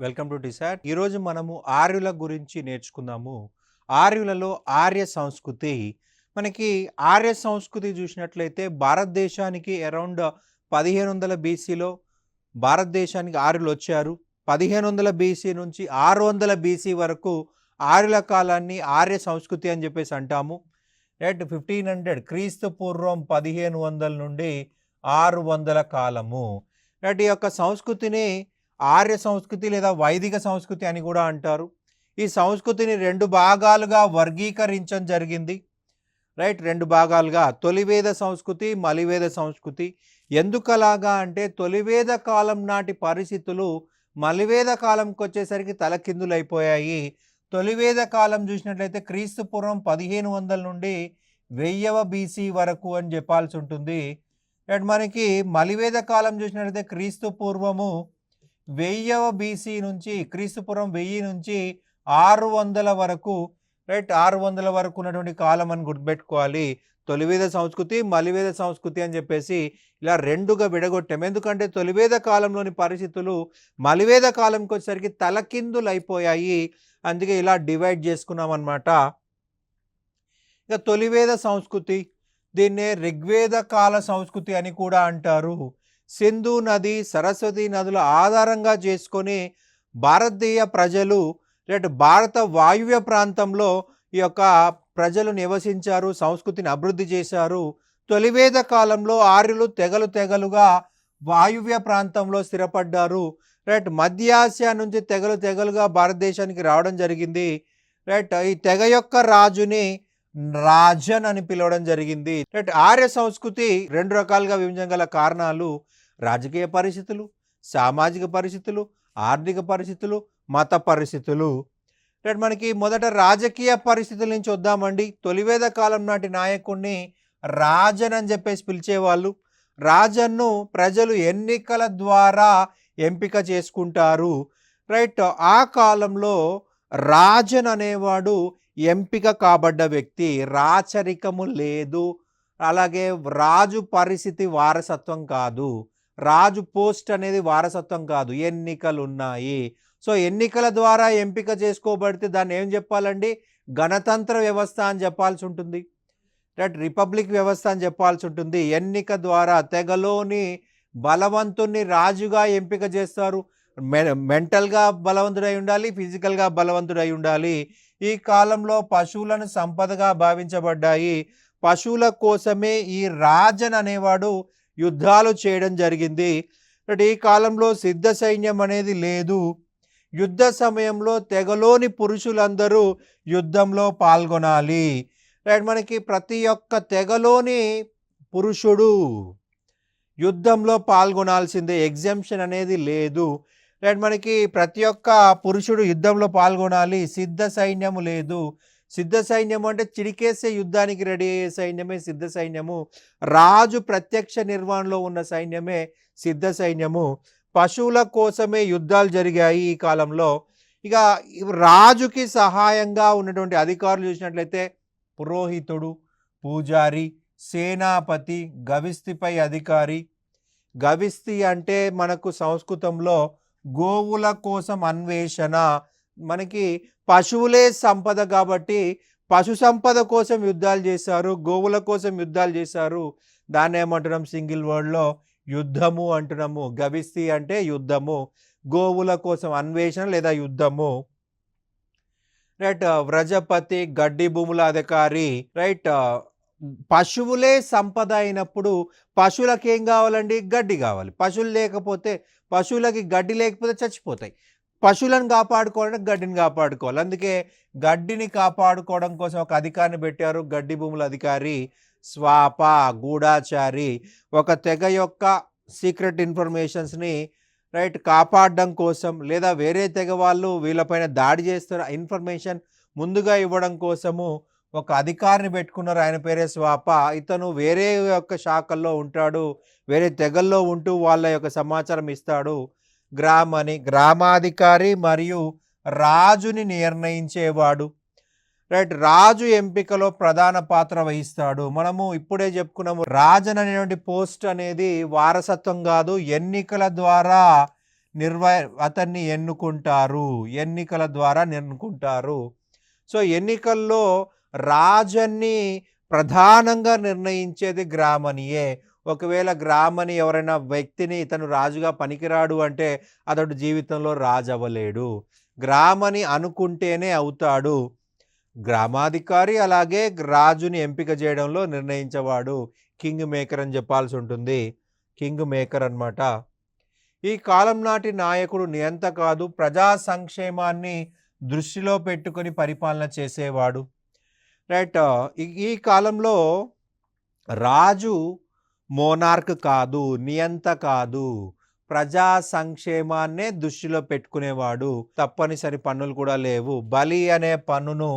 Welcome to డిసాట్. ఈరోజు మనము ఆర్యుల గురించి నేర్చుకుందాము. ఆర్యులలో ఆర్య సంస్కృతి. మనకి ఆర్య సంస్కృతి చూసినట్లయితే భారతదేశానికి అరౌండ్ 1500 బీసీలో భారతదేశానికి ఆర్యులు వచ్చారు. 1500 బీసీ నుంచి 600 బీసీ వరకు ఆర్యుల కాలాన్ని ఆర్య సంస్కృతి అని చెప్పేసి అంటాము. రైట్. 1500 క్రీస్తు పూర్వం 1500 నుండి 600 కాలము. రైట్. ఈ యొక్క సంస్కృతిని ఆర్య సంస్కృతి లేదా వైదిక సంస్కృతి అని కూడా అంటారు. ఈ సంస్కృతిని 2 భాగాలుగా వర్గీకరించడం జరిగింది. రైట్. 2 భాగాలుగా తొలివేద సంస్కృతి, మలివేద సంస్కృతి. ఎందుకలాగా అంటే తొలివేద కాలం నాటి పరిస్థితులు మలివేద కాలంకి వచ్చేసరికి తలకిందులైపోయాయి. తొలివేద కాలం చూసినట్లయితే క్రీస్తు పూర్వం 1500 నుండి 1000 బీసీ వరకు అని చెప్పాల్సి ఉంటుంది. రైట్. మనకి మలివేద కాలం చూసినట్లయితే క్రీస్తు పూర్వము 1000 బీసీ నుంచి క్రీస్తుపురం 1000 నుంచి 600 వరకు. రైట్. 600 వరకు ఉన్నటువంటి కాలం అని గుర్తుపెట్టుకోవాలి. తొలివేద సంస్కృతి, మలివేద సంస్కృతి అని చెప్పేసి ఇలా 2గా విడగొట్టాం. ఎందుకంటే తొలివేద కాలంలోని పరిస్థితులు మలివేద కాలంకి వచ్చేసరికి తలకిందులు అయిపోయాయి. అందుకే ఇలా డివైడ్ చేసుకున్నాం అన్నమాట. ఇక తొలివేద సంస్కృతి, దీన్నే ఋగ్వేద కాల సంస్కృతి అని కూడా అంటారు. సింధు నది, సరస్వతి నదుల ఆధారంగా చేసుకొని భారతీయ ప్రజలు భారత వాయువ్య ప్రాంతంలో ఈ యొక్క ప్రజలు నివసించారు, సంస్కృతిని అభివృద్ధి చేశారు. తొలివేద కాలంలో ఆర్యులు తెగలుగా వాయువ్య ప్రాంతంలో స్థిరపడ్డారు. రైట్. మధ్య ఆసియా నుంచి తెగలుగా భారతదేశానికి రావడం జరిగింది. రైట్. ఈ తెగ యొక్క రాజుని రాజన్ అని పిలవడం జరిగింది. రైట్. ఆర్య సంస్కృతి 2 రకాలుగా విభజించగల కారణాలు రాజకీయ పరిస్థితులు, సామాజిక పరిస్థితులు, ఆర్థిక పరిస్థితులు, మత పరిస్థితులు. రైట్. మనకి మొదట రాజకీయ పరిస్థితుల నుంచి వద్దామండి. తొలివేద కాలం నాటి నాయకుడిని రాజన్ అని చెప్పేసి పిలిచేవాళ్ళు. రాజన్ను ప్రజలు ఎన్నికల ద్వారా ఎంపిక చేసుకుంటారు. రైట్. ఆ కాలంలో రాజన్ అనేవాడు ఎంపిక కాబడ్డ వ్యక్తి. రాచరికము లేదు. అలాగే రాజు పరిస్థితి వారసత్వం కాదు. రాజు పోస్ట్ అనేది వారసత్వం కాదు, ఎన్నికలు ఉన్నాయి. సో ఎన్నికల ద్వారా ఎంపిక చేసుకోబడితే దాన్ని ఏం చెప్పాలండి? గణతంత్ర వ్యవస్థ అని చెప్పాల్సి ఉంటుంది. రైట్. రిపబ్లిక్ వ్యవస్థ అని చెప్పాల్సి ఉంటుంది. ఎన్నిక ద్వారా తెగలోని బలవంతుణ్ణి రాజుగా ఎంపిక చేస్తారు. మెంటల్గా బలవంతుడై ఉండాలి, ఫిజికల్గా బలవంతుడై ఉండాలి. ఈ కాలంలో పశువులను సంపదగా భావించబడ్డాయి. పశువుల కోసమే ఈ రాజన్ అనేవాడు యుద్ధాలు చేయడం జరిగింది. ఈ కాలంలో సిద్ధ సైన్యం అనేది లేదు. యుద్ధ సమయంలో తెగలోని పురుషులందరూ యుద్ధంలో పాల్గొనాలి. రైట్. మనకి ప్రతి ఒక్క తెగలోని పురుషుడు యుద్ధంలో పాల్గొనాల్సిందే, ఎగ్జంప్షన్ అనేది లేదు. రైట్. మనకి ప్రతి ఒక్క పురుషుడు యుద్ధంలో పాల్గొనాలి. సిద్ధ సైన్యము లేదు. సిద్ధ సైన్యము అంటే చిడికేసే యుద్ధానికి రెడీ అయ్యే సైన్యమే సిద్ధ సైన్యము. రాజు ప్రత్యక్ష నిర్వహణలో ఉన్న సైన్యమే సిద్ధ సైన్యము. పశువుల కోసమే యుద్ధాలు జరిగాయి ఈ కాలంలో. ఇక రాజుకి సహాయంగా ఉన్నటువంటి అధికారులు చూసినట్లయితే పురోహితుడు, పూజారి, సేనాపతి, గవిస్తిపై అధికారి. గవిస్తి అంటే మనకు సంస్కృతంలో గోవుల కోసం అన్వేషణ. మనకి పశువులే సంపద కాబట్టి పశు సంపద కోసం యుద్ధాలు చేశారు, గోవుల కోసం యుద్ధాలు చేశారు. దాన్ని ఏమంటున్నాం? సింగిల్ వర్డ్లో యుద్ధము అంటున్నాము. గవిస్తి అంటే యుద్ధము, గోవుల కోసం అన్వేషణ లేదా యుద్ధము. రైట్. వ్రజపతి, గడ్డి భూముల అధికారి. రైట్. పశువులే సంపద అయినప్పుడు పశువులకు ఏం కావాలండి? గడ్డి కావాలి. పశువులు లేకపోతే, పశువులకి గడ్డి లేకపోతే చచ్చిపోతాయి. పశువులను కాపాడుకోవాలంటే గడ్డిని కాపాడుకోవాలి. అందుకే గడ్డిని కాపాడుకోవడం కోసం ఒక అధికారిని పెట్టారు, గడ్డి భూముల అధికారి. స్వాప, గూఢాచారి. ఒక తెగ యొక్క సీక్రెట్ ఇన్ఫర్మేషన్స్ని రైట్ కాపాడడం కోసం, లేదా వేరే తెగ వాళ్ళు వీళ్ళపైన దాడి చేస్తున్న ఇన్ఫర్మేషన్ ముందుగా ఇవ్వడం కోసము ఒక అధికారిని పెట్టుకున్నారు. ఆయన పేరే స్వాప. ఇతను వేరే యొక్క శాఖల్లో ఉంటాడు, వేరే తెగల్లో ఉంటూ వాళ్ళ యొక్క సమాచారం ఇస్తాడు. గ్రామాధికారి మరియు రాజుని నిర్ణయించేవాడు. రైట్. రాజు ఎంపికలో ప్రధాన పాత్ర వహిస్తాడు. మనము ఇప్పుడే చెప్పుకున్నాము, రాజన్ అనేటువంటి పోస్ట్ అనేది వారసత్వం కాదు, ఎన్నికల ద్వారా అతన్ని ఎన్నుకుంటారు. ఎన్నికల ద్వారా ఎన్నుకుంటారు. సో, ఎన్నికల్లో రాజన్ని ప్రధానంగా నిర్ణయించేది గ్రామణియే. ఒకవేళ గ్రామణి ఎవరైనా వ్యక్తిని ఇతను రాజుగా పనికిరాడు అంటే అతడు జీవితంలో రాజు అవ్వలేడు. గ్రామణి అనుకుంటేనే అవుతాడు. గ్రామాధికారి అలాగే రాజుని ఎంపిక చేయడంలో నిర్ణయించేవాడు. కింగ్ మేకర్ అని చెప్పాల్సి ఉంటుంది. కింగ్ మేకర్ అన్నమాట. ఈ కాలం నాటి నాయకుడు నియంత కాదు, ప్రజా సంక్షేమాన్ని దృష్టిలో పెట్టుకొని పరిపాలన చేసేవాడు. రైట్. ఈ కాలంలో రాజు మోనార్క్ కాదు, నియంత కాదు, ప్రజా సంక్షేమాన్నే దృష్టిలో పెట్టుకునేవాడు. తప్పనిసరి పన్నులు కూడా లేవు. బలి అనే పన్నును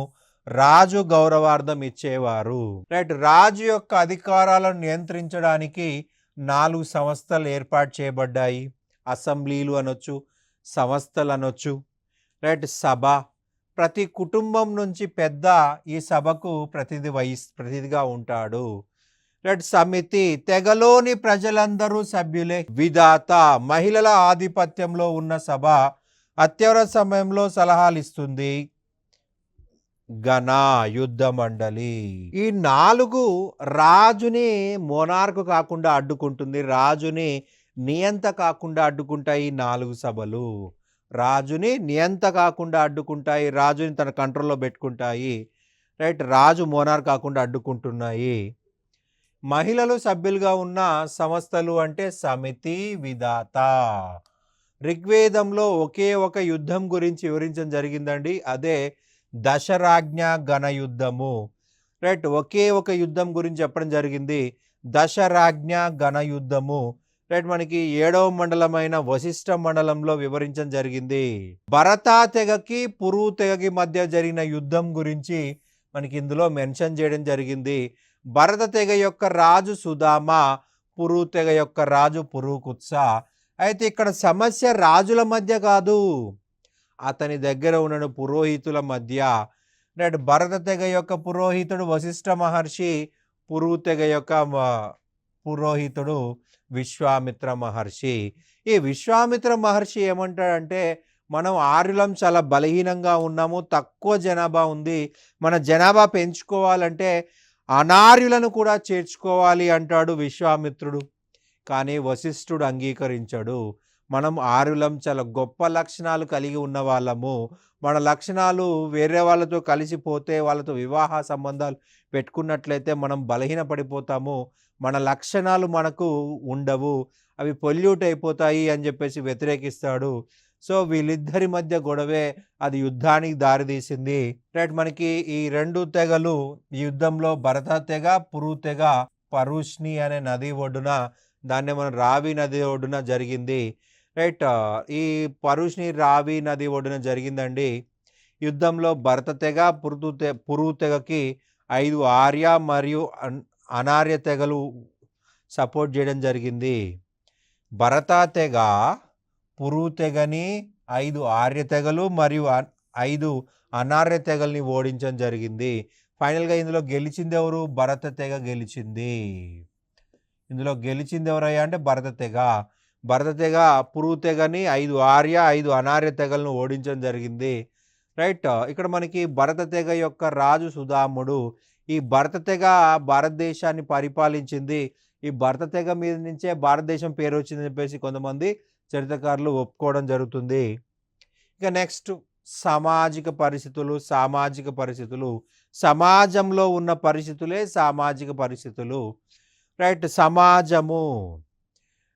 రాజు గౌరవార్థం ఇచ్చేవారు. రైట్. రాజు యొక్క అధికారాలను నియంత్రించడానికి 4 సంస్థలు ఏర్పాటు చేయబడ్డాయి. అసెంబ్లీలు అనొచ్చు, సంస్థలు అనొచ్చు. రైట్. సభ. ప్రతి కుటుంబం నుంచి పెద్ద ఈ సభకు ప్రతినిధిగా ఉంటాడు. రైట్. సమితి. తెగలోని ప్రజలందరూ సభ్యులే. విధాత. మహిళల ఆధిపత్యంలో ఉన్న సభ అత్యవసర సమయంలో సలహాలు ఇస్తుంది. గణ. యుద్ధ మండలి. ఈ 4 రాజుని మోనార్క్ కాకుండా అడ్డుకుంటుంది. రాజుని నియంత కాకుండా అడ్డుకుంటాయి 4 సభలు. రాజుని నియంత కాకుండా అడ్డుకుంటాయి. రాజుని తన కంట్రోల్లో పెట్టుకుంటాయి. రైట్. రాజు మోనార్క్ కాకుండా అడ్డుకుంటున్నాయి. మహిళలు సభ్యులుగా ఉన్న సంస్థలు అంటే సమితి, విధాత. ఋగ్వేదంలో ఒకే ఒక యుద్ధం గురించి వివరించడం జరిగిందండి. అదే దశరాజ్ఞ గణ యుద్ధము. రైట్. ఒకే ఒక యుద్ధం గురించి చెప్పడం జరిగింది. దశరాజ్ఞ గణ యుద్ధము. రైట్. మనకి 7వ మండలమైన వశిష్ఠ మండలంలో వివరించడం జరిగింది. భరతా తెగకి పురు తెగకి మధ్య జరిగిన యుద్ధం గురించి మనకి ఇందులో మెన్షన్ చేయడం జరిగింది. భరత తెగ యొక్క రాజు సుధామ, పురు తెగ యొక్క రాజు పురుకుత్స. అయితే ఇక్కడ సమస్య రాజుల మధ్య కాదు, అతని దగ్గర ఉన్న పురోహితుల మధ్య. రైట్. భరత తెగ యొక్క పురోహితుడు వశిష్ఠ మహర్షి, పురు తెగ యొక్క పురోహితుడు విశ్వామిత్ర మహర్షి. ఈ విశ్వామిత్ర మహర్షి ఏమంటాడంటే, మనం ఆర్యులం చాలా బలహీనంగా ఉన్నాము, తక్కువ జనాభా ఉంది, మన జనాభా పెంచుకోవాలంటే అనార్యులను కూడా చేర్చుకోవాలి అంటాడు విశ్వామిత్రుడు. కానీ వశిష్ఠుడు అంగీకరించాడు. మనం ఆర్యులం చాలా గొప్ప లక్షణాలు కలిగి ఉన్న వాళ్ళము, మన లక్షణాలు వేరే వాళ్ళతో కలిసిపోతే, వాళ్ళతో వివాహ సంబంధాలు పెట్టుకున్నట్లయితే మనం బలహీన పడిపోతాము, మన లక్షణాలు మనకు ఉండవు, అవి పొల్యూట్ అయిపోతాయి అని చెప్పేసి వ్యతిరేకిస్తాడు. సో వీళ్ళిద్దరి మధ్య గొడవే అది యుద్ధానికి దారితీసింది. రైట్. మనకి ఈ 2 తెగలు యుద్ధంలో భరత తెగ, పురు తెగ పరుష్ని అనే నది ఒడ్డున, దాన్ని మనం రావి నది ఒడ్డున జరిగింది. రైట్. ఈ పరుష్ని రావి నది ఒడ్డున జరిగిందండి. యుద్ధంలో భరత తెగ, పురు తెగకి 5 ఆర్య మరియు అనార్య తెగలు సపోర్ట్ చేయడం జరిగింది. భరత తెగ పురు తెగని 5 ఆర్య తెగలు మరియు 5 అనార్య తెగల్ని ఓడించడం జరిగింది. ఫైనల్గా ఇందులో గెలిచింది ఎవరు? భరత తెగ గెలిచింది. ఇందులో గెలిచింది ఎవరయ్యా అంటే భరత తెగ. భరత తెగ పురు తెగని 5 ఆర్య 5 అనార్య తెగలను ఓడించడం జరిగింది. రైట్. ఇక్కడ మనకి భరత తెగ యొక్క రాజు సుధాముడు. ఈ భరత తెగ భారతదేశాన్ని పరిపాలించింది. ఈ భరత తెగ మీద నుంచే భారతదేశం పేరు వచ్చిందని చెప్పేసి కొంతమంది చరిత్రకారులు ఒప్పుకోవడం జరుగుతుంది. ఇక నెక్స్ట్ సామాజిక పరిస్థితులు. సామాజిక పరిస్థితులు సమాజంలో ఉన్న పరిస్థితులే సామాజిక పరిస్థితులు. రైట్. సమాజము.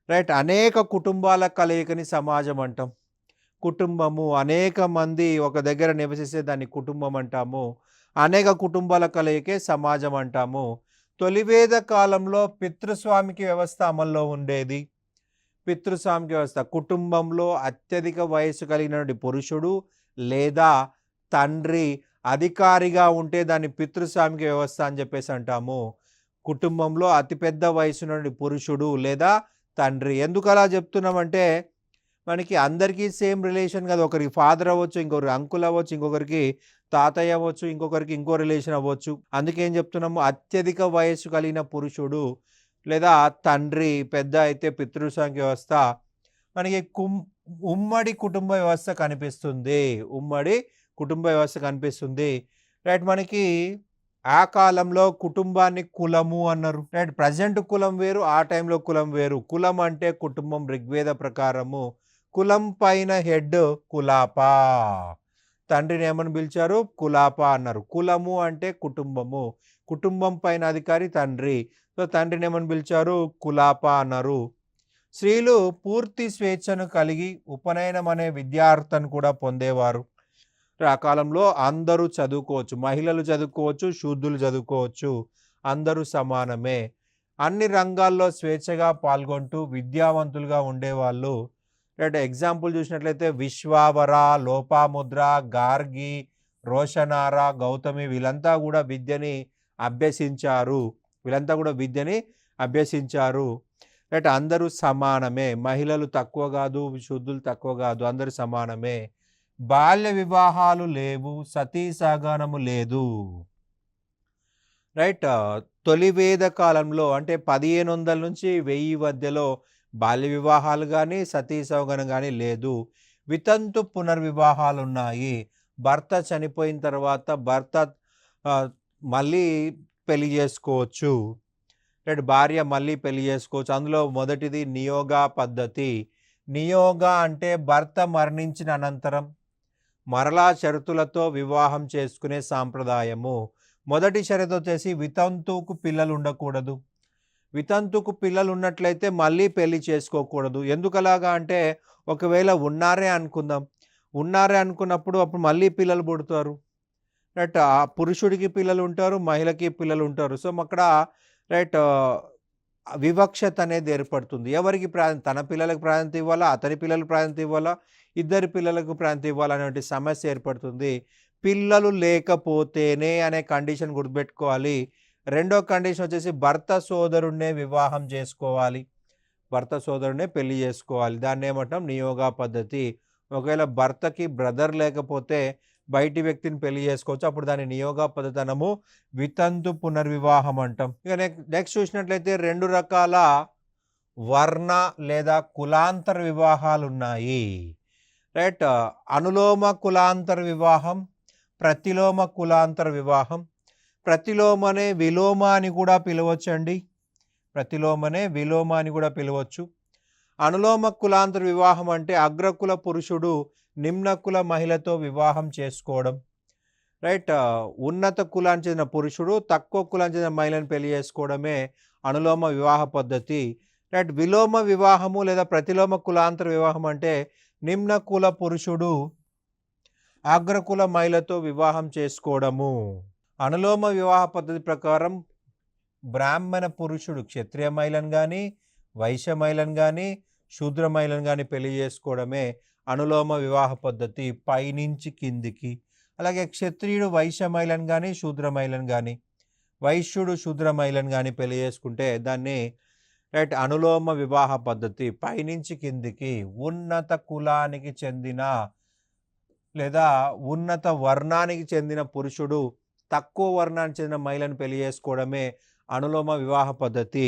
రైట్. అనేక కుటుంబాల కలయికని సమాజం అంటాం. కుటుంబము అనేక మంది ఒక దగ్గర నివసిస్తే దాన్ని కుటుంబం అంటాము. అనేక కుటుంబాల కలయికే సమాజం అంటాము. తొలివేద కాలంలో పితృస్వామికి వ్యవస్థ అమల్లో ఉండేది. పితృస్వామికి వ్యవస్థ కుటుంబంలో అత్యధిక వయసు కలిగిన పురుషుడు లేదా తండ్రి అధికారిగా ఉంటే దాన్ని పితృస్వామిక వ్యవస్థ అని చెప్పేసి అంటాము. కుటుంబంలో అతిపెద్ద వయసు నుండి పురుషుడు లేదా తండ్రి. ఎందుకు అలా చెప్తున్నామంటే మనకి అందరికీ సేమ్ రిలేషన్ కాదు. ఒకరికి ఫాదర్ అవ్వచ్చు, ఇంకొకరికి అంకుల్ అవ్వచ్చు, ఇంకొకరికి తాతయ్య అవ్వచ్చు, ఇంకొకరికి ఇంకో రిలేషన్ అవ్వచ్చు. అందుకే ఏం చెప్తున్నాము, అత్యధిక వయస్సు కలిగిన పురుషుడు లేదా తండ్రి పెద్ద అయితే పితృస్వామిక వ్యవస్థ. మనకి ఉమ్మడి కుటుంబ వ్యవస్థ కనిపిస్తుంది. ఉమ్మడి కుటుంబ వ్యవస్థ కనిపిస్తుంది. రైట్. మనకి ఆ కాలంలో కుటుంబాన్ని కులము అన్నారు. రైట్. ప్రెజెంట్ కులం వేరు, ఆ టైంలో కులం వేరు. కులం అంటే కుటుంబం ఋగ్వేద ప్రకారము. కులం పైన హెడ్ కులాప. తండ్రిని ఏమని పిలిచారు? కులాప అన్నారు. కులము అంటే కుటుంబము. కుటుంబం పైన అధికారి తండ్రి. సో తండ్రిని ఏమని పిలిచారు? కులాప అన్నారు. స్త్రీలు పూర్తి స్వేచ్ఛను కలిగి ఉపనయనం అనే విద్యార్థిని కూడా పొందేవారు. ఆ కాలంలో అందరూ చదువుకోవచ్చు. మహిళలు చదువుకోవచ్చు, శూద్రులు చదువుకోవచ్చు. అందరూ సమానమే. అన్ని రంగాల్లో స్వేచ్ఛగా పాల్గొంటూ విద్యావంతులుగా ఉండేవాళ్ళు. రైట్. ఎగ్జాంపుల్ చూసినట్లయితే విశ్వావర, లోపాముద్ర, గార్గి, రోషనార, గౌతమి వీళ్ళంతా కూడా విద్యని అభ్యసించారు. రైట్. అందరూ సమానమే. మహిళలు తక్కువ కాదు, శూద్రులు తక్కువ కాదు, అందరూ సమానమే. బాల్య వివాహాలు లేవు, సతీ సహగమనము లేదు. రైట్. తొలి వేద కాలంలో అంటే 1500 నుంచి 1000 మధ్యలో బాల్య వివాహాలు కానీ సతీ సహగమనం కానీ లేదు. వితంతు పునర్వివాహాలు ఉన్నాయి. భర్త చనిపోయిన తర్వాత భర్త మళ్ళీ పెళ్లి చేసుకోవచ్చు. రైట్. భార్య మళ్ళీ పెళ్లి చేసుకోవచ్చు. అందులో మొదటిది నియోగ పద్ధతి. నియోగ అంటే భర్త మరణించిన అనంతరం మరలా షరతులతో వివాహం చేసుకునే సాంప్రదాయము. మొదటి షరతు వచ్చేసి వితంతువుకు పిల్లలు ఉండకూడదు. వితంతువుకు పిల్లలు ఉన్నట్లయితే మళ్ళీ పెళ్లి చేసుకోకూడదు. ఎందుకలాగా అంటే ఒకవేళ ఉన్నారే అనుకున్నప్పుడు అప్పుడు మళ్ళీ పిల్లలు పుడతారు. రైట్. ఆ పురుషుడికి పిల్లలు ఉంటారు, మహిళకి పిల్లలు ఉంటారు. సో అక్కడ రైట్ వివక్షత అనేది ఏర్పడుతుంది. ఎవరికి తన పిల్లలకు ప్రాధాన్యత ఇవ్వాలా, అతని పిల్లలకు ప్రాధాన్యత ఇవ్వాలా, ఇద్దరి పిల్లలకు ప్రాధాన్యత ఇవ్వాలా అనేటువంటి సమస్య ఏర్పడుతుంది. పిల్లలు లేకపోతేనే అనే కండిషన్ గుర్తుపెట్టుకోవాలి. రెండో కండిషన్ వచ్చేసి భర్త సోదరుడినే వివాహం చేసుకోవాలి. భర్త సోదరుడినే పెళ్లి చేసుకోవాలి. దాన్ని ఏమంటాం? నియోగ పద్ధతి. ఒకవేళ భర్తకి బ్రదర్ లేకపోతే బయటి వ్యక్తిని పెళ్లి చేసుకోవచ్చు. అప్పుడు దాన్ని నియోగ పద్ధతి అనము. వితంతు పునర్వివాహం అంటాం. ఇక నెక్స్ట్ చూసినట్లయితే 2 రకాల వర్ణ లేదా కులాంతర వివాహాలు ఉన్నాయి. రైట్. అనులోమ కులాంతర వివాహం, ప్రతిలోమ కులాంతర వివాహం. ప్రతిలోమనే విలోమ అని కూడా పిలవచ్చు. అనులోమ కులాంతర వివాహం అంటే అగ్రకుల పురుషుడు నిమ్న కుల మహిళతో వివాహం చేసుకోవడం. రైట్. ఉన్నత కులానికి చెందిన పురుషుడు తక్కువ కులానికి చెందిన మహిళను పెళ్లి చేసుకోవడమే అనులోమ వివాహ పద్ధతి. రైట్. విలోమ వివాహము లేదా ప్రతిలోమ కులాంతర వివాహం అంటే నిమ్న కుల పురుషుడు అగ్రకుల మహిళతో వివాహం చేసుకోవడము. అనులోమ వివాహ పద్ధతి ప్రకారం బ్రాహ్మణ పురుషుడు క్షత్రియ మహిళను కానీ, వైశ్య మహిళను కానీ, శూద్ర మహిళను కానీ పెళ్లి చేసుకోవడమే అనులోమ వివాహ పద్ధతి, పైనుంచి కిందికి. అలాగే క్షత్రియుడు వైశ్య మహిళను కానీ, శూద్ర మహిళను కానీ, వైశ్యుడు శూద్ర మహిళను కానీ పెళ్లి చేసుకుంటే దాన్ని రైట్ అనులోమ వివాహ పద్ధతి, పైనుంచి కిందికి. ఉన్నత కులానికి చెందిన లేదా ఉన్నత వర్ణానికి చెందిన పురుషుడు తక్కువ వర్ణానికి చెందిన మహిళను పెళ్లి చేసుకోవడమే అనులోమ వివాహ పద్ధతి.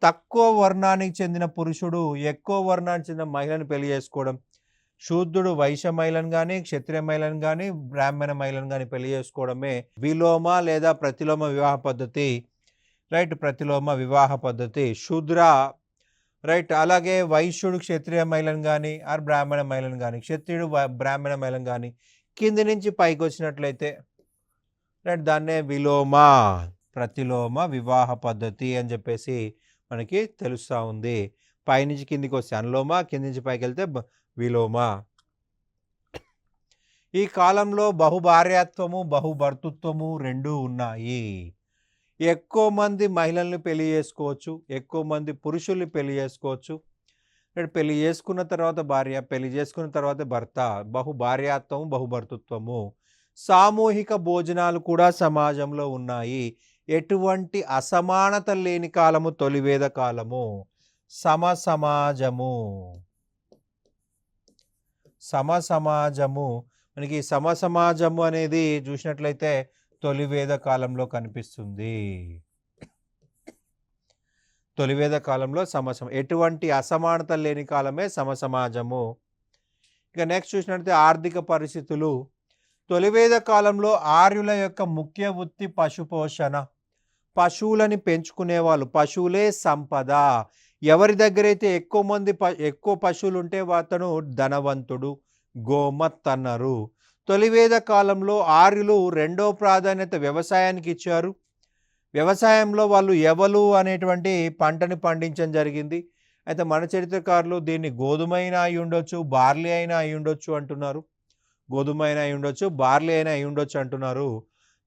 తక్కువ వర్ణానికి చెందిన పురుషుడు ఎక్కువ వర్ణానికి చెందిన మహిళను పెళ్లి చేసుకోవడం. శూద్రుడు వైశ్య మహిళను కానీ, క్షత్రియ మహిళను కానీ, బ్రాహ్మణ మహిళను కానీ పెళ్లి చేసుకోవడమే విలోమ లేదా ప్రతిలోమ వివాహ పద్ధతి. రైట్. ప్రతిలోమ వివాహ పద్ధతి. శూద్ర రైట్. అలాగే వైశ్యుడు క్షత్రియ మహిళను కానీ ఆర్ బ్రాహ్మణ మహిళను కానీ, క్షత్రియుడు బ్రాహ్మణ మహిళను కానీ కింది నుంచి పైకి వచ్చినట్లయితే రైట్ దాన్నే విలోమ ప్రతిలోమ వివాహ పద్ధతి అని చెప్పేసి మనకి తెలుస్తూ ఉంది. పైనుంచి కిందికి వస్తే అనులోమ, కింది నుంచి పైకి వెళ్తే విలోమ. ఈ కాలంలో బహుభార్యాత్వము, బహుభర్తృత్వము రెండూ ఉన్నాయి. ఎక్కువ మంది మహిళల్ని పెళ్లి చేసుకోవచ్చు, ఎక్కువ మంది పురుషుల్ని పెళ్లి చేసుకోవచ్చు. పెళ్లి చేసుకున్న తర్వాత భార్య, పెళ్లి చేసుకున్న తర్వాత భర్త. బహుభార్యాత్వము, బహుభర్తృత్వము. సామూహిక భోజనాలు కూడా సమాజంలో ఉన్నాయి. ఎటువంటి అసమానత లేని కాలము తొలివేద కాలము. సమసమాజము. మనకి సమసమాజము అనేది చూసినట్లయితే తొలివేద కాలంలో కనిపిస్తుంది. తొలివేద కాలంలో ఎటువంటి అసమానత లేని కాలమే సమసమాజము. ఇక నెక్స్ట్ చూసినట్లయితే ఆర్థిక పరిస్థితులు. తొలివేద కాలంలో ఆర్యుల యొక్క ముఖ్య వృత్తి పశుపోషణ. పశువులని పెంచుకునేవాళ్ళు. పశువులే సంపద. ఎవరి దగ్గరైతే ఎక్కువ పశువులు ఉంటే అతను ధనవంతుడు. గోమత్ అన్నారు. తొలివేద కాలంలో ఆర్యులు రెండో ప్రాధాన్యత వ్యవసాయానికి ఇచ్చారు. వ్యవసాయంలో వాళ్ళు ఎవలు అనేటువంటి పంటని పండించడం జరిగింది. అయితే మన చరిత్రకారులు దీన్ని గోధుమ అయినా అయి ఉండొచ్చు, బార్లీ అయినా అయి ఉండొచ్చు అంటున్నారు. గోధుమ అయినా అయి ఉండొచ్చు, బార్లీ అయినా అయి ఉండొచ్చు అంటున్నారు.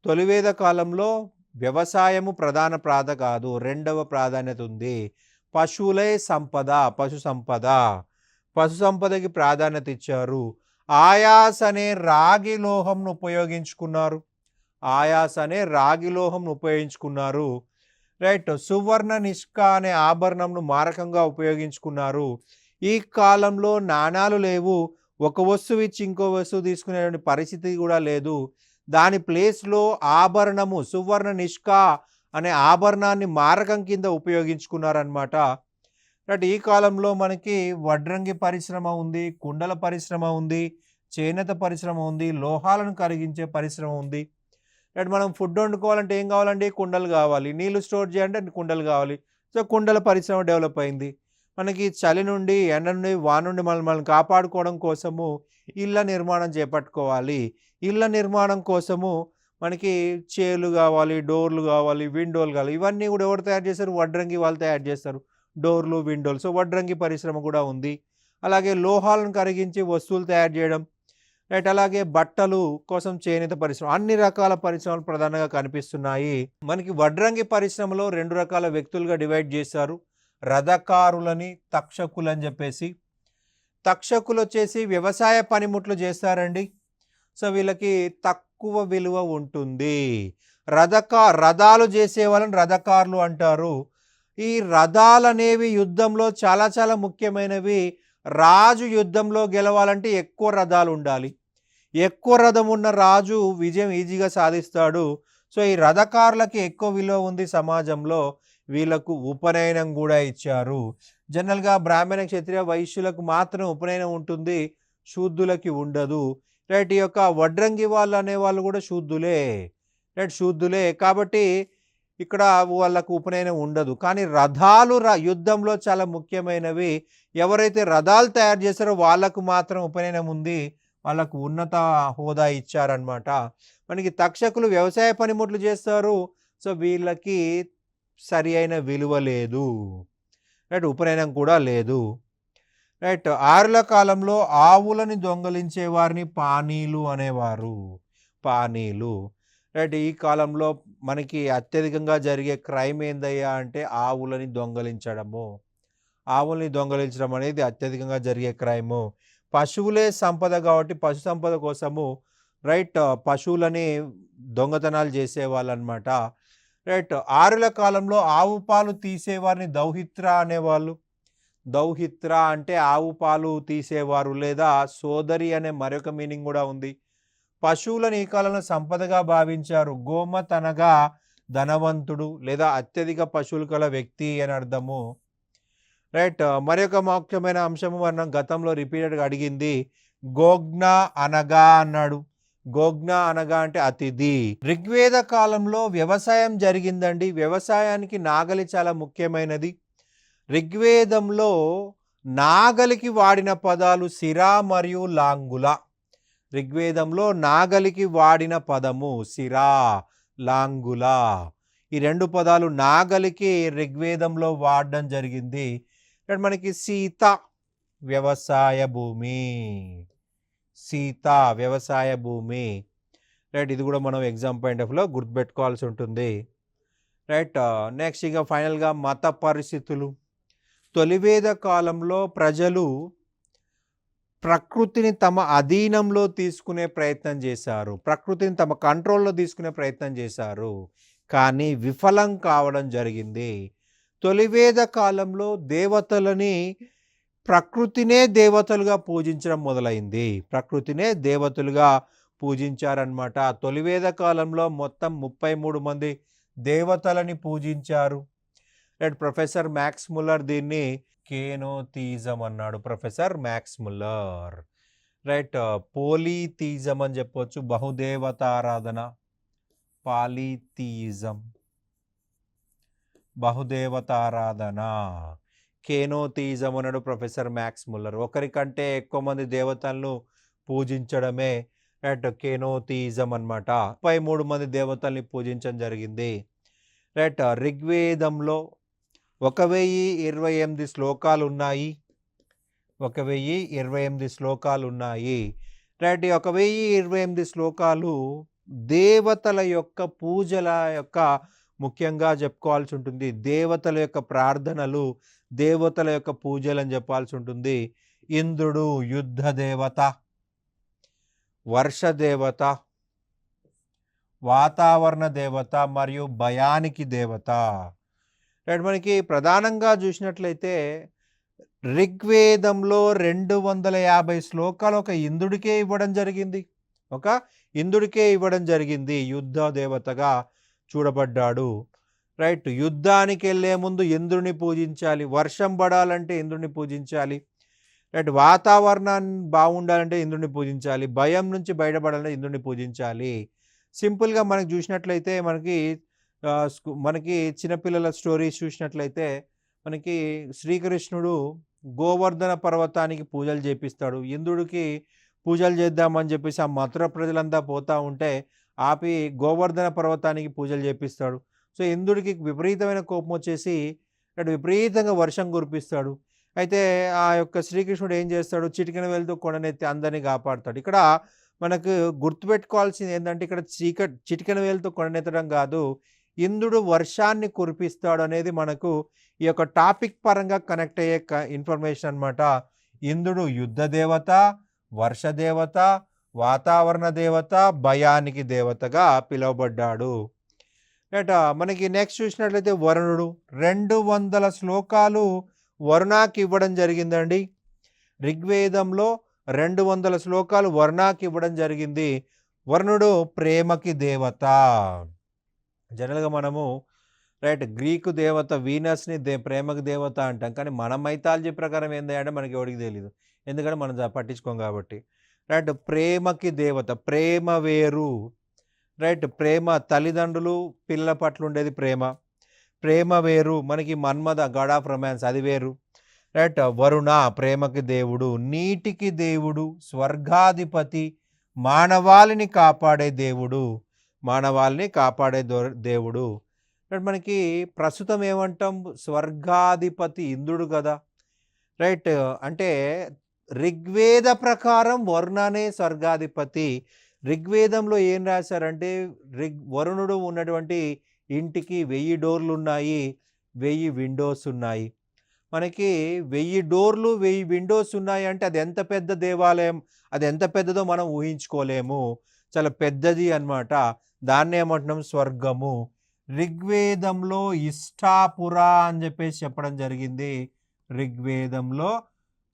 తొలివేద కాలంలో వ్యవసాయము ప్రధాన ప్రాధాన్యత కాదు, రెండవ ప్రాధాన్యత ఉంది. పశువులే సంపద, పశు సంపద. పశు సంపదకి ప్రాధాన్యత ఇచ్చారు. ఆయాస్ అనే రాగి లోహంను ఉపయోగించుకున్నారు. ఆయాస్ అనే రాగి లోహంను ఉపయోగించుకున్నారు. రైట్. సువర్ణ నిష్క అనే ఆభరణంను మారకంగా ఉపయోగించుకున్నారు. ఈ కాలంలో నాణాలు లేవు. ఒక వస్తువు ఇచ్చి ఇంకో వస్తువు తీసుకునేటువంటి పరిస్థితి కూడా లేదు. దాని ప్లేస్లో ఆభరణము సువర్ణ నిష్క అనే ఆభరణాన్ని మారకం కింద ఉపయోగించుకున్నారనమాట. రైట్. ఈ కాలంలో మనకి వడ్రంగి పరిశ్రమ ఉంది, కుండల పరిశ్రమ ఉంది, చేనేత పరిశ్రమ ఉంది, లోహాలను కరిగించే పరిశ్రమ ఉంది. రైట్. మనం ఫుడ్ వండుకోవాలంటే ఏం కావాలండి? కుండలు కావాలి. నీళ్లు స్టోర్ చేయాలంటే కుండలు కావాలి. సో కుండల పరిశ్రమ డెవలప్ అయింది. మనకి చలి నుండి, ఎండ నుండి, వాన నుండి మనల్ని కాపాడుకోవడం కోసము ఇళ్ళ నిర్మాణం చేపట్టుకోవాలి. ఇళ్ళ నిర్మాణం కోసము మనకి చేలు కావాలి, డోర్లు కావాలి, విండోలు కావాలి. ఇవన్నీ కూడా ఎవరు తయారు చేస్తారు? వడ్రంగి వాళ్ళు తయారు చేస్తారు. డోర్లు, విండోలు. సో వడ్రంగి పరిశ్రమ కూడా ఉంది. అలాగే లోహాలను కరిగించి వస్తువులు తయారు చేయడం. రైట్. అలాగే బట్టలు కోసం చేనేత పరిశ్రమ. అన్ని రకాల పరిశ్రమలు ప్రధానంగా కనిపిస్తున్నాయి. మనకి వడ్రంగి పరిశ్రమలో రెండు రకాల వ్యక్తులుగా డివైడ్ చేశారు. రథకారులని, తక్షకులని చెప్పేసి. తక్షకులు వచ్చేసి వ్యవసాయ పనిముట్లు చేస్తారండి. సో వీళ్ళకి తక్కువ విలువ ఉంటుంది. రథాలు చేసే వాళ్ళని రథకారులు అంటారు. ఈ రథాలు అనేవి యుద్ధంలో చాలా చాలా ముఖ్యమైనవి. రాజు యుద్ధంలో గెలవాలంటే ఎక్కువ రథాలు ఉండాలి. ఎక్కువ రథం ఉన్న రాజు విజయం ఈజీగా సాధిస్తాడు. సో ఈ రథకారులకి ఎక్కువ విలువ ఉంది సమాజంలో. వీళ్ళకు ఉపనయనం కూడా ఇచ్చారు. జనరల్గా బ్రాహ్మణ, క్షత్రియ, వైశ్యులకు మాత్రం ఉపనయనం ఉంటుంది, శూద్రులకి ఉండదు. రైట్. ఈ యొక్క వడ్రంగి వాళ్ళు అనేవాళ్ళు కూడా శూద్రులే. రైట్. శూద్రులే కాబట్టి ఇక్కడ వాళ్ళకు ఉపనయనం ఉండదు. కానీ రథాలు యుద్ధంలో చాలా ముఖ్యమైనవి. ఎవరైతే రథాలు తయారు చేస్తారో వాళ్ళకు మాత్రం ఉపనయనం ఉంది. వాళ్ళకు ఉన్నత హోదా ఇచ్చారనమాట. మనకి తక్షకులు వ్యవసాయ పనిముట్లు చేస్తారు. సో వీళ్ళకి సరి అయిన విలువ లేదు. రైట్. ఉపనయనం కూడా లేదు. రైట్. ఆరుల కాలంలో ఆవులని దొంగలించే వారిని పానీలు అనేవారు. పానీలు. రైట్. ఈ కాలంలో మనకి అత్యధికంగా జరిగే క్రైమ్ ఏందయ్యా అంటే ఆవులని దొంగలించడము. ఆవుల్ని దొంగలించడం అనేది అత్యధికంగా జరిగే క్రైము. పశువులే సంపద కాబట్టి పశు సంపద కోసము రైట్ పశువులని దొంగతనాలు చేసేవాళ్ళు అనమాట. రైట్. ఆరుల కాలంలో ఆవు పాలు తీసేవారిని దౌహిత్ర అనేవాళ్ళు. దౌహిత్ర అంటే ఆవు పాలు తీసేవారు లేదా సోదరి అనే మరొక మీనింగ్ కూడా ఉంది. పశువులను ఈ కాలంలో సంపదగా భావించారు. గోమత్ అనగా ధనవంతుడు లేదా అత్యధిక పశువులు కల వ్యక్తి అని అర్థము. రైట్. మరొక ముఖ్యమైన అంశము మనం గతంలో రిపీటెడ్గా అడిగింది. గోజ్ఞ అనగా అన్నాడు. గోజ్ఞ అనగా అంటే అతిథి. ఋగ్వేద కాలంలో వ్యవసాయం జరిగిందండి. వ్యవసాయానికి నాగలి చాలా ముఖ్యమైనది. ఋగ్వేదంలో నాగలికి వాడిన పదాలు సిరా మరియు లాంగుల. ఋగ్వేదంలో నాగలికి వాడిన పదము సిరా, లాంగుల. ఈ రెండు పదాలు నాగలికి ఋగ్వేదంలో వాడడం జరిగింది. మనకి సీత వ్యవసాయ భూమి. సీత వ్యవసాయ భూమి. రైట్. ఇది కూడా మనం ఎగ్జామ్ పాయింట్ ఆఫ్ వ్యూలో గుర్తుపెట్టుకోవాల్సి ఉంటుంది. రైట్. నెక్స్ట్ ఇక ఫైనల్గా మత పరిస్థితులు. తొలివేద కాలంలో ప్రజలు ప్రకృతిని తమ అధీనంలో తీసుకునే ప్రయత్నం చేశారు. ప్రకృతిని తమ కంట్రోల్లో తీసుకునే ప్రయత్నం చేశారు. కానీ విఫలం కావడం జరిగింది. తొలివేద కాలంలో దేవతలని ప్రకృతినే దేవతలుగా పూజించడం మొదలైంది. ప్రకృతినే దేవతలుగా పూజించారనమాట. తొలివేద కాలంలో మొత్తం 33 మంది దేవతలని పూజించారు. రైట్. ప్రొఫెసర్ మ్యాక్స్ ముల్లర్ దీన్ని కేనోథీజం అన్నాడు. Professor max Muller. రైట్. పోలీథీజం అని చెప్పొచ్చు, బహుదేవతారాధన, పాలీథీయిజం, బహుదేవతారాధన. కేనోథీయిజం అన్నాడు ప్రొఫెసర్ మ్యాక్స్ ముల్లర్. ఒకరికంటే ఎక్కువ మంది దేవతలను పూజించడమే రైట్ కేనోథీయిజం అనమాట. 33 మంది దేవతల్ని పూజించడం జరిగింది. రైట్. ఋగ్వేదంలో 1028 శ్లోకాలు ఉన్నాయి. 1028 శ్లోకాలు ఉన్నాయి. రైట్. 1028 శ్లోకాలు దేవతల యొక్క పూజల యొక్క ముఖ్యంగా చెప్పుకోవాల్సి ఉంటుంది. దేవతల యొక్క ప్రార్థనలు, దేవతల యొక్క పూజలు అని చెప్పాల్సి ఉంటుంది. ఇంద్రుడు యుద్ధ దేవత, వర్ష దేవత, వాతావరణ దేవత మరియు భయానికి దేవత. రైట్. మనకి ప్రధానంగా చూసినట్లయితే ఋగ్వేదంలో 250 శ్లోకాలు ఒక ఇంద్రుడికే ఇవ్వడం జరిగింది. యుద్ధ దేవతగా చూడబడ్డాడు. రైట్. యుద్ధానికి వెళ్ళే ముందు ఇంద్రుని పూజించాలి. వర్షం పడాలంటే ఇంద్రుని పూజించాలి. రైట్. వాతావరణాన్ని బాగుండాలంటే ఇంద్రుని పూజించాలి. భయం నుంచి బయటపడాలంటే ఇంద్రుని పూజించాలి. సింపుల్గా మనకి చూసినట్లయితే మనకి చిన్నపిల్లల స్టోరీస్ చూసినట్లయితే మనకి శ్రీకృష్ణుడు గోవర్ధన పర్వతానికి పూజలు చేపిస్తాడు. ఇంద్రుడికి పూజలు చేద్దామని చెప్పేసి ఆ మథుర ప్రజలంతా పోతూ ఉంటే ఆపి గోవర్ధన పర్వతానికి పూజలు చేపిస్తాడు. సో ఇంద్రుడికి విపరీతమైన కోపం వచ్చేసి విపరీతంగా వర్షం కురిపిస్తాడు. అయితే ఆ యొక్క శ్రీకృష్ణుడు ఏం చేస్తాడు, చిటికెన వేలుతో కొండనెత్తి అందరినీ కాపాడుతాడు. ఇక్కడ మనకు గుర్తుపెట్టుకోవాల్సింది ఏంటంటే ఇక్కడ చిటికెన వేలుతో కొండనెత్తడం కాదు, ఇంద్రుడు వర్షాన్ని కురిపిస్తాడు అనేది మనకు ఈ యొక్క టాపిక్ పరంగా కనెక్ట్ అయ్యే ఇన్ఫర్మేషన్ అనమాట. ఇంద్రుడు యుద్ధ దేవత, వర్ష దేవత, వాతావరణ దేవత, భయానికి దేవతగా పిలువబడ్డాడు. రైట్. మనకి నెక్స్ట్ చూసినట్లయితే వరుణుడు 200 శ్లోకాలు వరుణాకి ఇవ్వడం జరిగిందండి. ఋగ్వేదంలో 200 శ్లోకాలు వరుణాకి ఇవ్వడం జరిగింది. వరుణుడు ప్రేమకి దేవత. జనరల్గా మనము రైట్ గ్రీకు దేవత వీనస్ని ప్రేమకి దేవత అంటాం, కానీ మన మైథాలజీ ప్రకారం ఏంది అంటే మనకి ఎవరికి తెలియదు, ఎందుకంటే మనం పట్టించుకోం కాబట్టి. రైట్. ప్రేమకి దేవత, ప్రేమ వేరు. రైట్. ప్రేమ తల్లిదండ్రులు పిల్లల పట్ల ఉండేది ప్రేమ వేరు. మనకి మన్మథ గాడ్ ఆఫ్ రొమాన్స్ అది వేరు. రైట్. వరుణ ప్రేమకి దేవుడు, నీటికి దేవుడు, స్వర్గాధిపతి, మానవాళిని కాపాడే దేవుడు. మనకి ప్రస్తుతం ఏమంటాం, స్వర్గాధిపతి ఇంద్రుడు కదా. రైట్. అంటే ఋగ్వేద ప్రకారం వరుణనే స్వర్గాధిపతి. ఋగ్వేదంలో ఏం రాశారంటే వరుణుడు ఉన్నటువంటి ఇంటికి 1000 డోర్లు ఉన్నాయి, 1000 విండోస్ ఉన్నాయి. మనకి 1000 డోర్లు 1000 విండోస్ ఉన్నాయి అంటే అది ఎంత పెద్ద దేవాలయం, అది ఎంత పెద్దదో మనం ఊహించుకోలేము. చాలా పెద్దది అన్నమాట. దాన్ని ఏమంటున్నాం, స్వర్గము. ఋగ్వేదంలో ఇష్టాపుర అని చెప్పేసి చెప్పడం జరిగింది. ఋగ్వేదంలో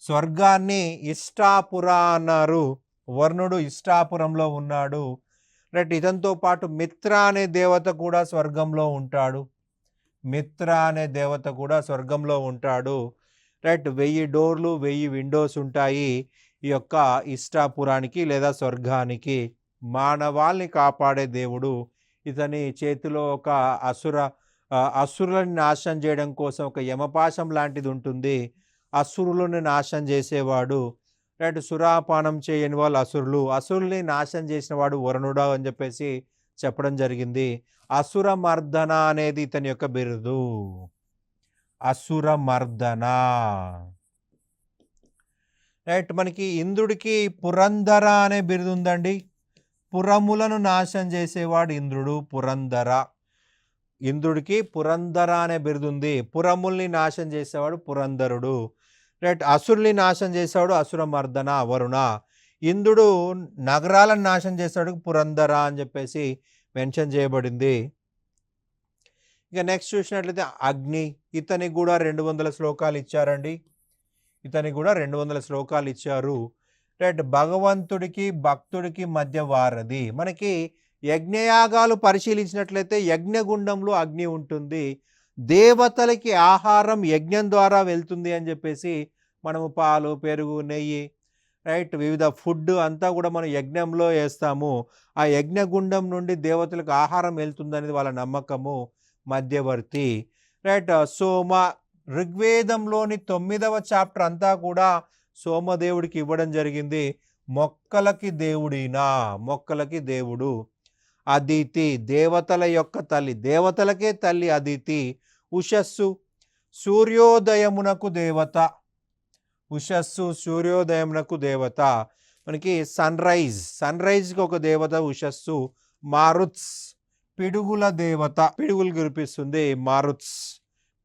స్వర్గాన్ని ఇష్టాపుర అన్నారు. వరుణుడు ఇష్టాపురంలో ఉన్నాడు. రైట్. ఇదంతో పాటు మిత్ర అనే దేవత కూడా స్వర్గంలో ఉంటాడు. రైట్. 1000 డోర్లు 1000 విండోస్ ఉంటాయి ఈ యొక్క ఇష్టాపురానికి లేదా స్వర్గానికి. మానవాల్ని కాపాడే దేవుడు. ఇతని చేతిలో ఒక అసురులను నాశనం చేయడం కోసం ఒక యమపాశం లాంటిది ఉంటుంది. అసురులను నాశనం చేసేవాడు. రైట్. సురాపానం చేయని వాళ్ళు అసురుల్ని నాశనం చేసిన వాడు వరుణుడు అని చెప్పేసి చెప్పడం జరిగింది. అసుర మర్దన అనేది ఇతని యొక్క బిరుదు. అసుర మర్దన. రైట్. మనకి ఇంద్రుడికి పురంధర అనే బిరుదు ఉందండి. పురములను నాశనం చేసేవాడు ఇంద్రుడు, పురంధర. ఇంద్రుడికి పురంధర అనే బిరుదు ఉంది. పురముల్ని నాశనం చేసేవాడు పురంధరుడు. రైట్. అసురుల్ని నాశనం చేసేవాడు అసుర మర్దన వరుణ. ఇంద్రుడు నగరాలను నాశనం చేసేవాడు పురంధర అని చెప్పేసి మెన్షన్ చేయబడింది. ఇక నెక్స్ట్ చూసినట్లయితే అగ్ని. ఇతనికి కూడా 200 శ్లోకాలు ఇచ్చారండి. రైట్. భగవంతుడికి భక్తుడికి మధ్య వారధి. మనకి యజ్ఞయాగాలు పరిశీలించినట్లయితే యజ్ఞగుండంలో అగ్ని ఉంటుంది. దేవతలకి ఆహారం యజ్ఞం ద్వారా వెళ్తుంది అని చెప్పేసి మనము పాలు, పెరుగు, నెయ్యి, రైట్. వివిధ ఫుడ్ అంతా కూడా మనం యజ్ఞంలో ఏస్తాము. ఆ యజ్ఞగుండం నుండి దేవతలకు ఆహారం వెళ్తుందనేది వాళ్ళ నమ్మకము. మధ్యవర్తి. రైట్. సోమ ఋగ్వేదంలోని 9వ చాప్టర్ అంతా కూడా సోమదేవుడికి ఇవ్వడం జరిగింది. మొక్కలకి దేవుడినా, మొక్కలకి దేవుడు. అదితి దేవతల యొక్క తల్లి, దేవతలకే తల్లి అదితి. ఉషస్సు సూర్యోదయమునకు దేవత, ఉషస్సు సూర్యోదయమునకు దేవత. మనకి సన్ రైజ్కి ఒక దేవత ఉషస్సు. మారుత్స్ పిడుగుల దేవత, పిడుగులు కురిపిస్తుంది మారుత్స్,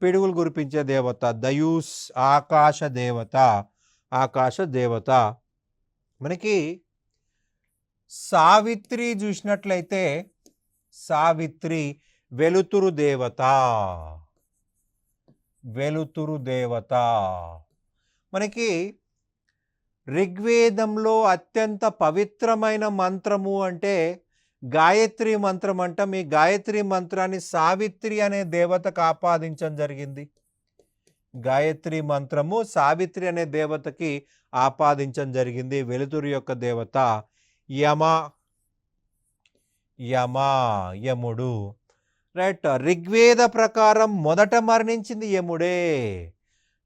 పిడుగులు కురిపించే దేవత. దయూస్ ఆకాశ దేవత, ఆకాశ దేవత. మనకి సావిత్రి చూసినట్లయితే సావిత్రి వెలుతురు దేవత, వెలుతురు దేవత. మనకి ఋగ్వేదంలో అత్యంత పవిత్రమైన మంత్రము అంటే గాయత్రి మంత్రం అంట. మీ గాయత్రి మంత్రాన్ని సావిత్రి అనే దేవతకు ఆపాదించడం జరిగింది. గాయత్రి మంత్రము సావిత్రి అనే దేవతకి ఆపాదించడం జరిగింది. వెలుతురు యొక్క దేవత. యమ, యమ యముడు. రైట్. ఋగ్వేద ప్రకారం మొదట మరణించింది యముడే.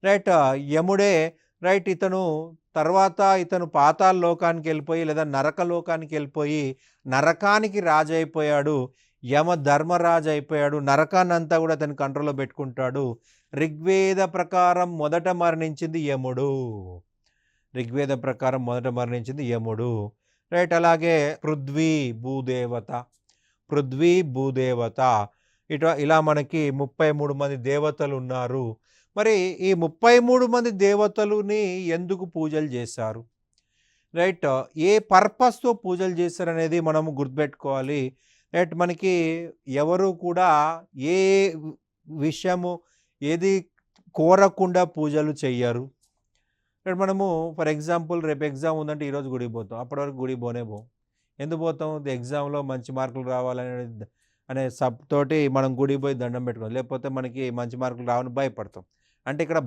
రైట్. యముడే. రైట్. ఇతను పాతాళ లోకానికి వెళ్ళిపోయి లేదా నరక లోకానికి వెళ్ళిపోయి నరకానికి రాజు అయిపోయాడు. యమ ధర్మరాజు అయిపోయాడు. నరకాన్ని అంతా కూడా అతని కంట్రోల్లో పెట్టుకుంటాడు. ఋగ్వేద ప్రకారం మొదట మరణించింది యముడు. ఋగ్వేద ప్రకారం మొదట మరణించింది యముడు. రైట్. అలాగే పృథ్వీ భూదేవత, పృథ్వీ భూదేవత. ఇలా మనకి 33 మంది దేవతలు ఉన్నారు. మరి ఈ 33 మంది దేవతలుని ఎందుకు పూజలు చేశారు? రైట్. ఏ పర్పస్తో పూజలు చేశారు అనేది మనము గుర్తుపెట్టుకోవాలి. రైట్. మనకి ఎవరు కూడా ఏ విషయము ఏది కోరకుండా పూజలు చెయ్యరు. మనము ఫర్ ఎగ్జాంపుల్ రేపు ఎగ్జామ్ ఉందంటే ఈరోజు గుడికి పోతాం. అప్పటి వరకు గుడికి పోనే పోం. ఎందుకు పోతాం? ఎగ్జామ్లో మంచి మార్కులు రావాలనే తోటి మనం గుడికి పోయి దండం పెట్టుకోం. లేకపోతే మనకి మంచి మార్కులు రావని భయపడతాం. అంటే ఇక్కడ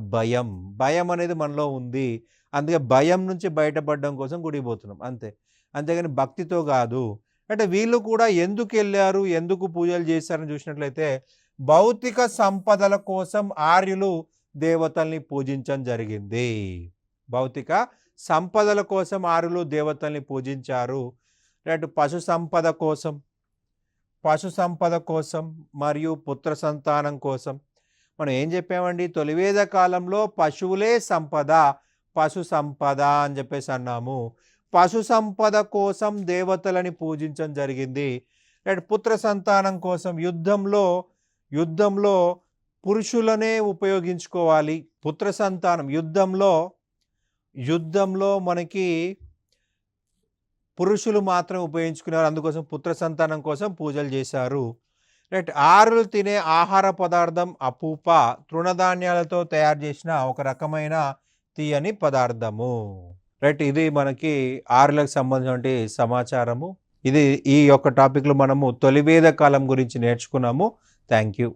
భయం అనేది మనలో ఉంది. అందుకే భయం నుంచి బయటపడడం కోసం గుడికి పోతున్నాం అంతే. అంతేగాని భక్తితో కాదు. అంటే వీళ్ళు కూడా ఎందుకు వెళ్ళారు, ఎందుకు పూజలు చేశారని చూసినట్లయితే భౌతిక సంపదల కోసం ఆర్యులు దేవతల్ని పూజించడం జరిగింది. భౌతిక సంపదల కోసం ఆర్యులు దేవతల్ని పూజించారు. రైట్. పశు సంపద కోసం మరియు పుత్ర సంతానం కోసం. మనం ఏం చెప్పామండి? తొలివేద కాలంలో పశువులే సంపద, పశు సంపద అని చెప్పేసి అన్నాము. పశు సంపద కోసం దేవతలని పూజించడం జరిగింది. రైట్. పుత్ర సంతానం కోసం యుద్ధంలో పురుషులనే ఉపయోగించుకోవాలి. పుత్ర సంతానం యుద్ధంలో మనకి పురుషులు మాత్రం ఉపయోగించుకున్నారు. అందుకోసం పుత్ర సంతానం కోసం పూజలు చేశారు. రైట్. ఆరులు తినే ఆహార పదార్థం అపూప, తృణధాన్యాలతో తయారు చేసిన ఒక రకమైన తీయని పదార్థము. రైట్. ఇది మనకి ఆరులకు సంబంధించిన సమాచారము. ఈ యొక్క టాపిక్లో మనము తొలివేద కాలం గురించి నేర్చుకున్నాము. Thank you.